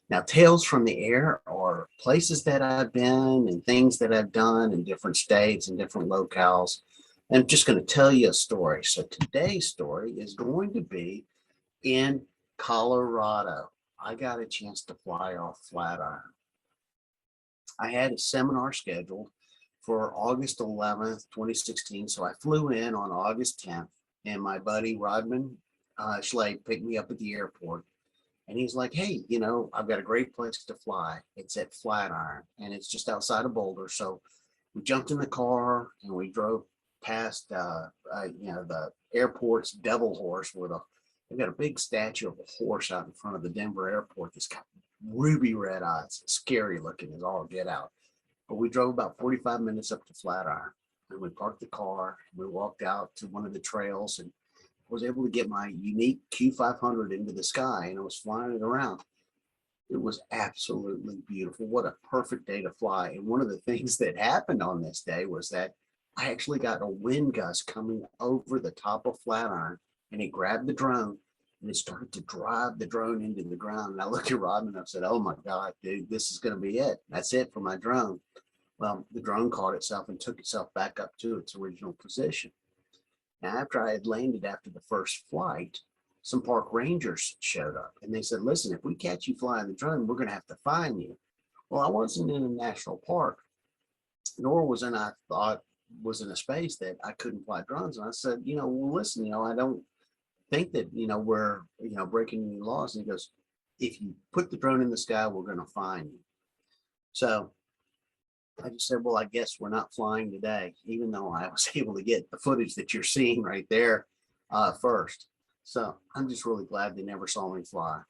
Now, tales from the air are places that I've been and things that I've done in different states and different locales. I'm just going to tell you a story. So today's story is going to be in Colorado. I got a chance to fly off Flatiron. I had a seminar scheduled for August 11th, 2016. So I flew in on August 10th, and my buddy Rodman Schlade picked me up at the airport. And he's like, hey, I've got a great place to fly. It's at Flatiron, and it's just outside of Boulder. So we jumped in the car and we drove past, the airport's Devil Horse, where they've got a big statue of a horse out in front of the Denver airport that's got ruby red eyes, scary looking as all get out. But we drove about 45 minutes up to Flatiron, and we parked the car and we walked out to one of the trails and was able to get my unique Q500 into the sky, and I was flying it around. It was absolutely beautiful. What a perfect day to fly. And one of the things that happened on this day was that I actually got a wind gust coming over the top of Flatiron, and it grabbed the drone and it started to drive the drone into the ground. And I looked at Rodman and I said, oh my God, dude, this is going to be it. That's it for my drone. Well, the drone caught itself and took itself back up to its original position. Now, after I had landed after the first flight, some park rangers showed up and they said, listen, if we catch you flying the drone, we're going to have to fine you. Well, I wasn't in a national park, nor I thought was in a space that I couldn't fly drones. And I said, well, listen, I don't think that, we're, breaking any laws. And he goes, if you put the drone in the sky, we're going to fine you. So I just said, well, I guess we're not flying today, even though I was able to get the footage that you're seeing right there first. So I'm just really glad they never saw me fly.